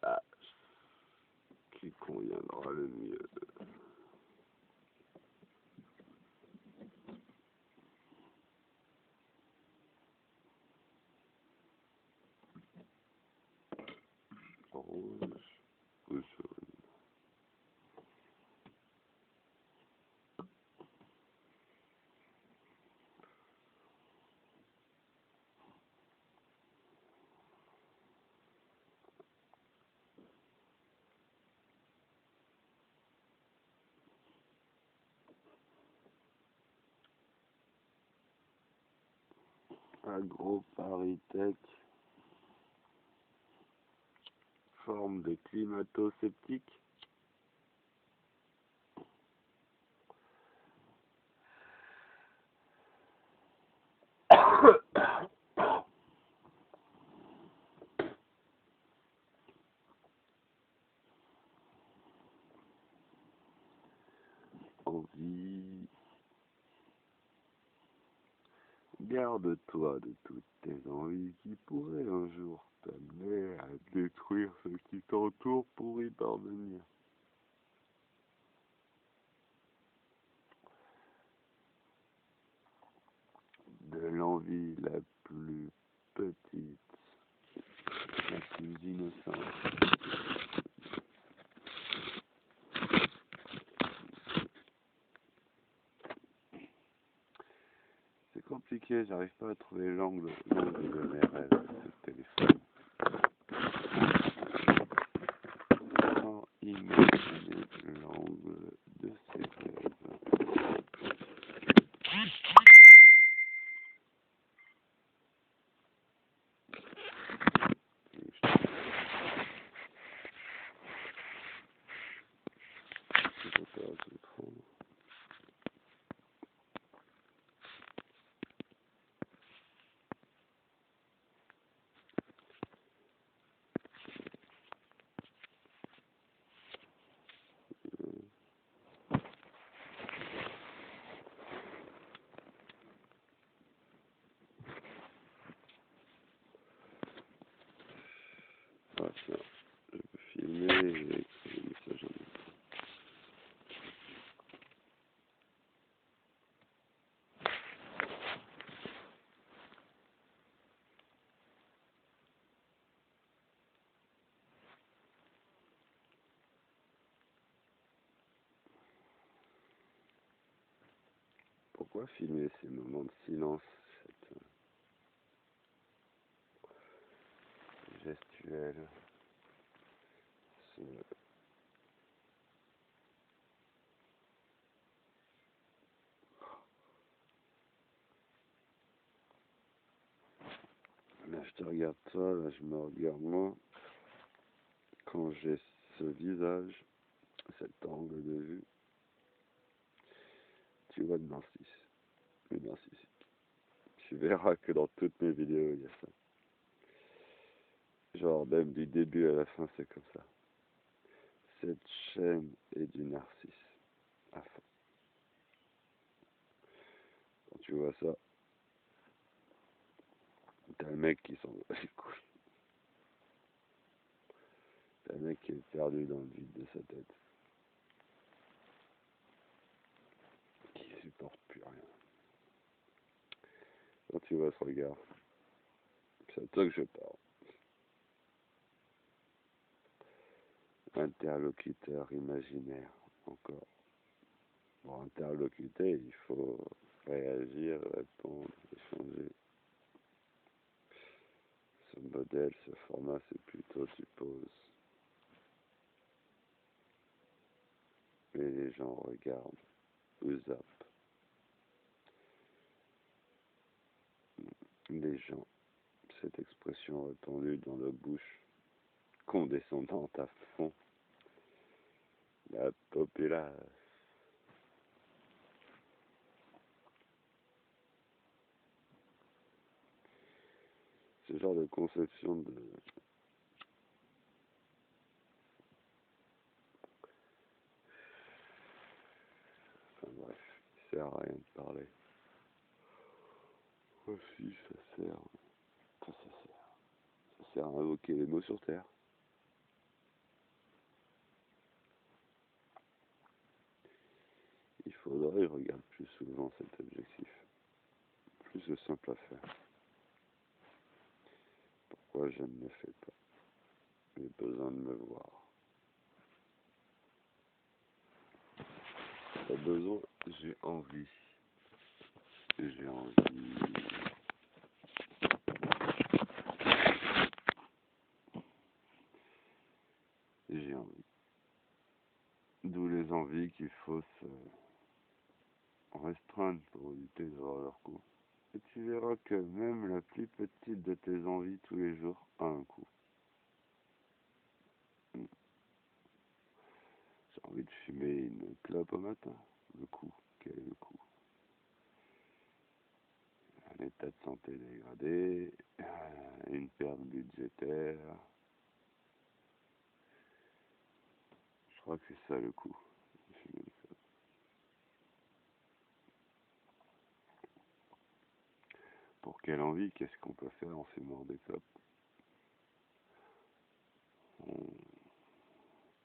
Ah, qui conviendra le mieux. Rouge ou jaune? Agroparitech, forme de climato-sceptique. Envie. Garde-toi de toutes tes envies qui pourraient un jour t'amener à détruire ce qui t'entoure pour y parvenir. De l'envie la plus petite, la plus innocente. C'est compliqué, j'arrive pas à trouver l'angle de mes rêves de ce téléphone. Comment imaginer l'angle de ces rêves? Ah tiens, je peux filmer et écrire le message en même temps. Pourquoi filmer ces moments de silence, cette gestuelle, ce... Là je te regarde toi, là je me regarde moi. Quand j'ai ce visage, cet angle de vue, tu vois le narcissique. Tu verras que dans toutes mes vidéos, il y a ça. Genre, même du début à la fin, c'est comme ça. Cette chaîne est du narcisse, à fond. Quand tu vois ça, t'as un mec qui s'en va les couilles. T'as un mec qui est perdu dans le vide de sa tête. Qui supporte plus rien. Quand tu vois ce regard, c'est à toi que je parle. Interlocuteur imaginaire, encore. Pour interlocuter, il faut réagir, répondre, échanger. Ce modèle, ce format, c'est plutôt tu poses. Et les gens regardent ou zappent. Les gens, cette expression répandue dans la bouche, condescendante à fond. La populace. Ce genre de conception de... Enfin bref, il sert à rien de parler. Aussi, ça sert... Enfin, ça sert à invoquer les mots sur terre. faudrait que je regarde plus souvent cet objectif. Plus de simple à faire. Pourquoi je ne le fais pas? J'ai besoin de me voir. Pas besoin, j'ai envie. J'ai envie. J'ai envie. D'où les envies qu'il faut se restreindre pour éviter d'avoir leur coup. Et tu verras que même la plus petite de tes envies tous les jours a un coup. J'ai envie de fumer une clope au matin. Le coup. Quel est le coup? Un état de santé dégradé, une perte budgétaire. Je crois que c'est ça le coup. Pour quelle envie? Qu'est-ce qu'on peut faire en fumant des clopes?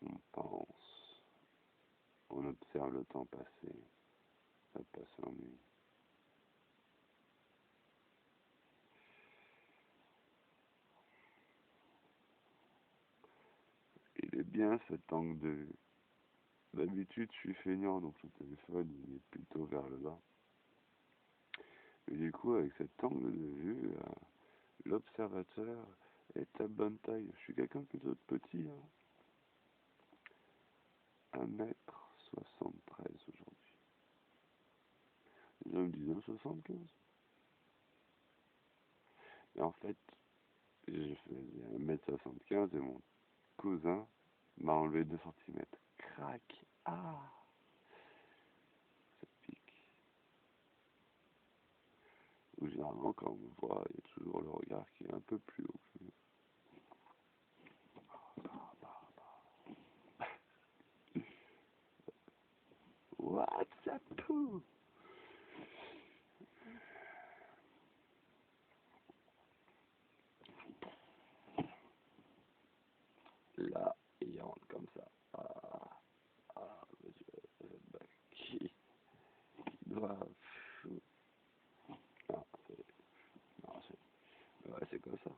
On pense, on observe le temps passer, ça passe l'ennui. Il est bien cet angle de vue. D'habitude, je suis feignant, donc le téléphone il est plutôt vers le bas. Et du coup, avec cet angle de vue, l'observateur est à bonne taille. Je suis quelqu'un plutôt de petit, hein. 1m73 aujourd'hui. Les gens me disent 1m75. Et en fait, je faisais 1m75 et mon cousin m'a enlevé 2 centimètres. Crac. Ah, ça pique. Ou généralement, quand on me voit, il y a toujours le regard qui est un peu plus haut que lui. What's up? Là, il rentre comme ça. Monsieur qui doit. Non, ouais, c'est comme ça.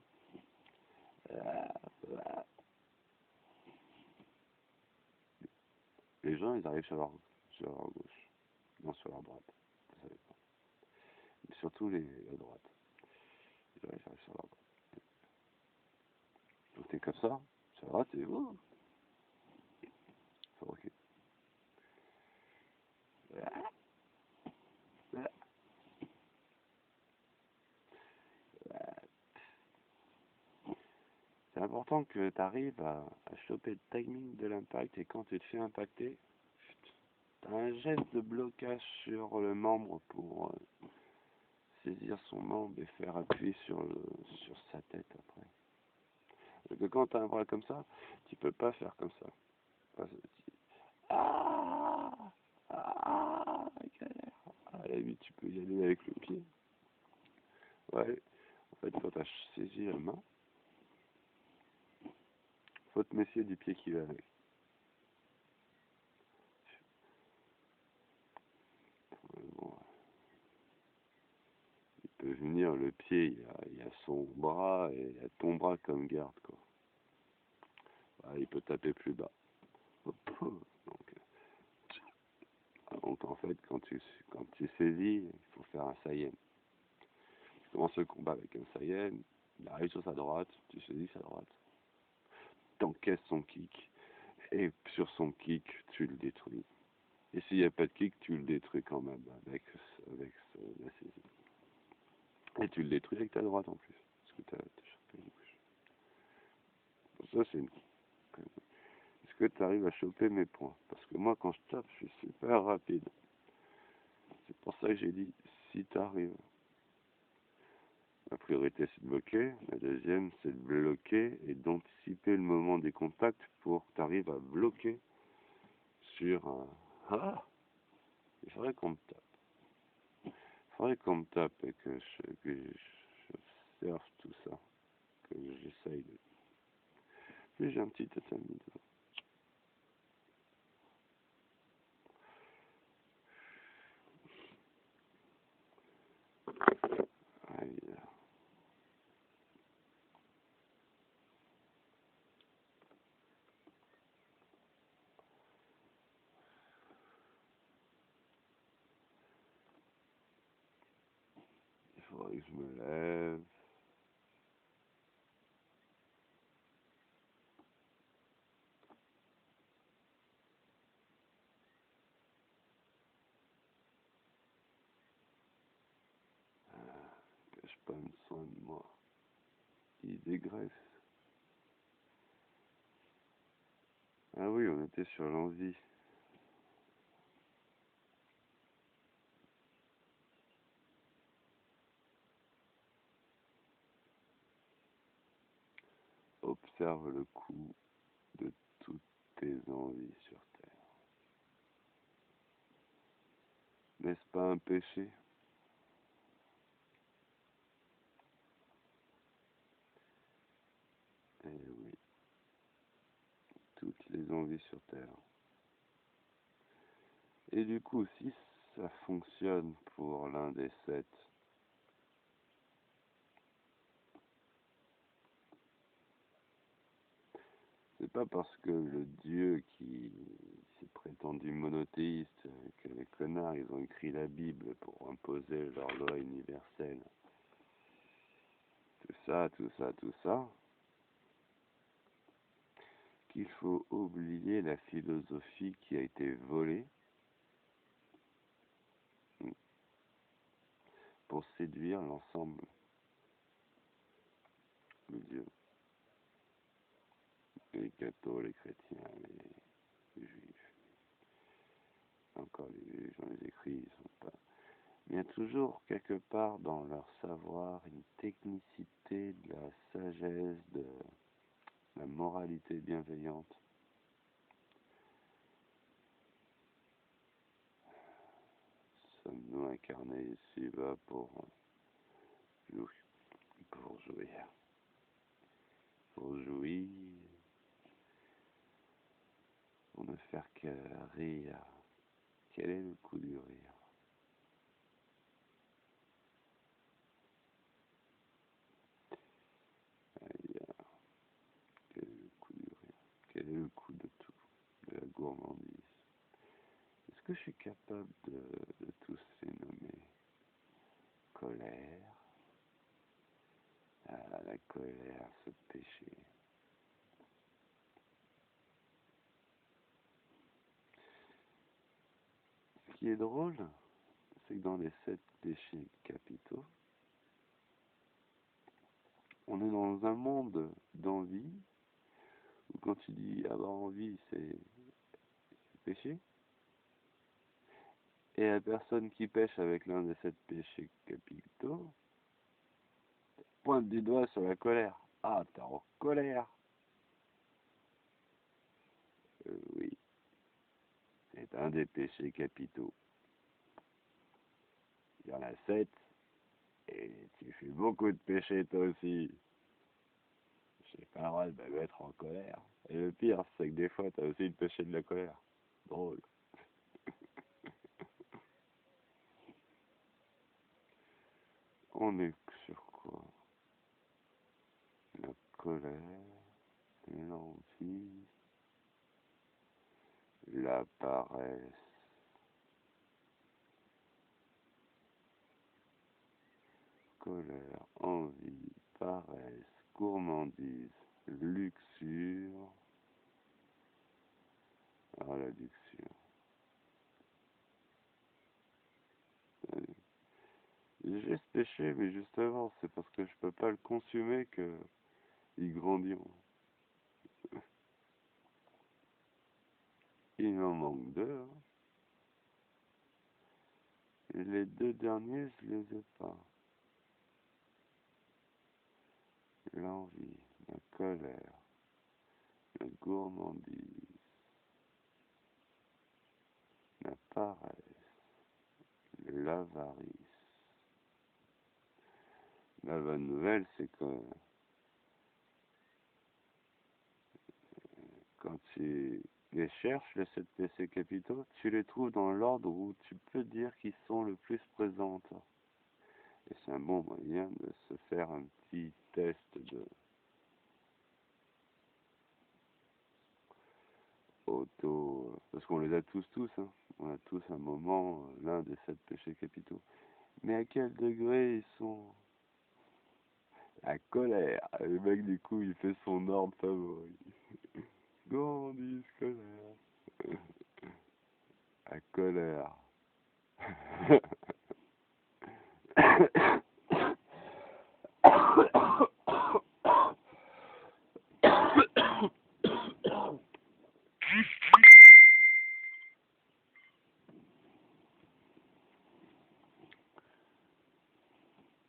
Les gens, ils arrivent sur leur gauche, non sur leur droite. Ça dépend. Mais surtout la droite. Ils arrivent sur leur droite. Donc t'es comme ça, sur la droite, t'es. Oh, ok. C'est important que tu arrives à choper le timing de l'impact et quand tu te fais impacter, tu as un geste de blocage sur le membre pour saisir son membre et faire appui sur sa tête après. Parce que quand tu as un bras comme ça, tu peux pas faire comme ça. Ah, ah, galère. À la limite, tu peux y aller avec le pied. Ouais, en fait, quand tu as saisi la main, faut te méfier du pied qui va avec. Bon, il peut venir, le pied, il y a son bras et il y a ton bras comme garde, quoi. Ah, il peut taper plus bas. Donc en fait, quand tu saisis, il faut faire un Saiyan. Tu commences le combat avec un Saiyan, il arrive sur sa droite, tu saisis sa droite. T'encaisses son kick, et sur son kick, tu le détruis. Et s'il n'y a pas de kick, tu le détruis quand même avec la saisie. Et tu le détruis avec ta droite en plus, parce que t'as chopé une gauche. Ça, c'est une. Est-ce que tu arrives à choper mes points? Parce que moi, quand je tape, je suis super rapide. C'est pour ça que j'ai dit, si tu arrives. La priorité, c'est de bloquer. La deuxième, c'est de bloquer et d'anticiper le moment des contacts pour que tu arrives à bloquer sur un. Ah, il faudrait qu'on me tape. Il faudrait qu'on me tape et je observe tout ça. Que j'essaye de. Puis j'ai un petit tatami devant. Aïe. Il faudrait que je me lève. Que je prenne soin de moi. Il dégraisse. Ah oui, on était sur l'envie. Observe le coût de toutes tes envies sur Terre. N'est-ce pas un péché? Eh oui, toutes les envies sur Terre. Et du coup, si ça fonctionne pour l'un des 7, c'est pas parce que le Dieu qui s'est prétendu monothéiste que les connards ils ont écrit la Bible pour imposer leur loi universelle. Tout ça, qu'il faut oublier la philosophie qui a été volée pour séduire l'ensemble de Dieu. Les cathos, les chrétiens, les juifs, encore les juifs dans les écrits, ils sont pas. Il y a toujours quelque part dans leur savoir une technicité, de la sagesse, de la moralité bienveillante. Sommes-nous incarnés ici-bas pour jouir, pour jouir, pour jouir, pour ne faire que rire. Quel est le coût du rire? Aïe, quel est le coût du rire? Quel est le coût de tout? De la gourmandise? Est-ce que je suis capable de tous les nommer? Colère. Ah, la colère, ce péché. Ce qui est drôle, c'est que dans les 7 péchés capitaux, on est dans un monde d'envie, où quand tu dis avoir envie, c'est péché. Et la personne qui pêche avec l'un des 7 péchés capitaux pointe du doigt sur la colère. Ah, t'es en colère. Oui, c'est un des péchés capitaux. Il y en a 7, et tu fais beaucoup de péchés toi aussi. J'ai pas le droit de me mettre en colère. Et le pire, c'est que des fois, t'as aussi le péché de la colère. Drôle. On est sur quoi? La colère, l'envie, la paresse, colère, envie, paresse, gourmandise, luxure. Ah, la luxure. J'ai ce péché, mais justement, c'est parce que je peux pas le consumer que il grandit. Il m'en manque deux, hein. Et les deux derniers, je les ai pas. L'envie, la colère, la gourmandise, la paresse, l'avarice. La bonne nouvelle, c'est que quand tu les cherches, les 7 péchés capitaux, tu les trouves dans l'ordre où tu peux dire qu'ils sont le plus présents. Et c'est un bon moyen de se faire un petit test de auto... Parce qu'on les a tous, hein. On a tous un moment, l'un des 7 péchés capitaux. Mais à quel degré ils sont... La colère. Le mec, du coup, il fait son ordre favori. Gourmandise, colère. La colère.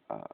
Ah.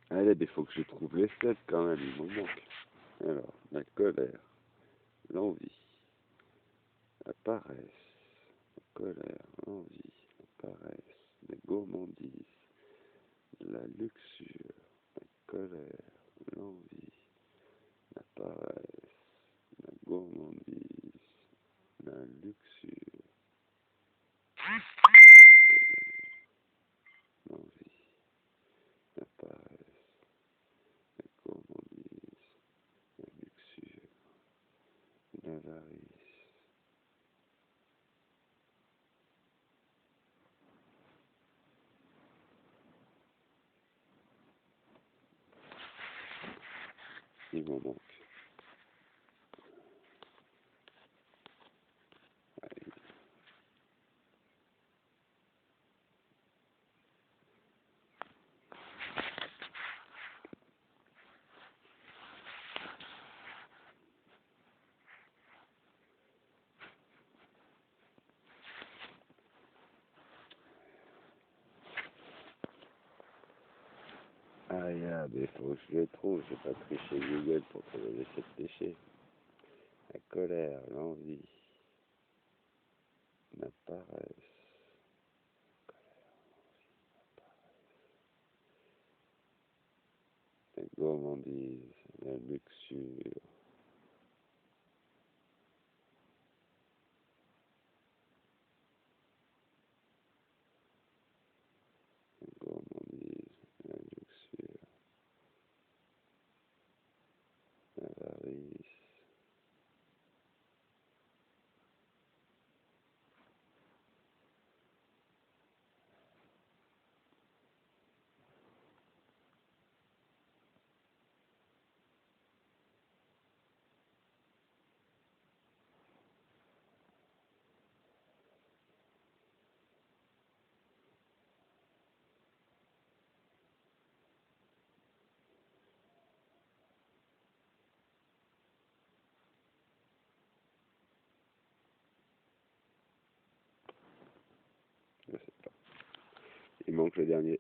Allez, il faut que je trouve les 7 quand même, il m'en manque. Alors, la colère, l'envie, la paresse, la colère, l'envie, la paresse, la gourmandise, la luxure, la colère, l'envie, la paresse, la gourmandise, la luxure, l'envie, la paresse, la gourmandise, la luxure, l'avarice. Il m'en manque. Mais faut que je le trouve, j'ai pas triché Google pour trouver les 7 péchés. La colère, l'envie, la paresse, la gourmandise, la luxure, la gourmandise, la luxure, l'avarice, je sais pas. Il manque le dernier.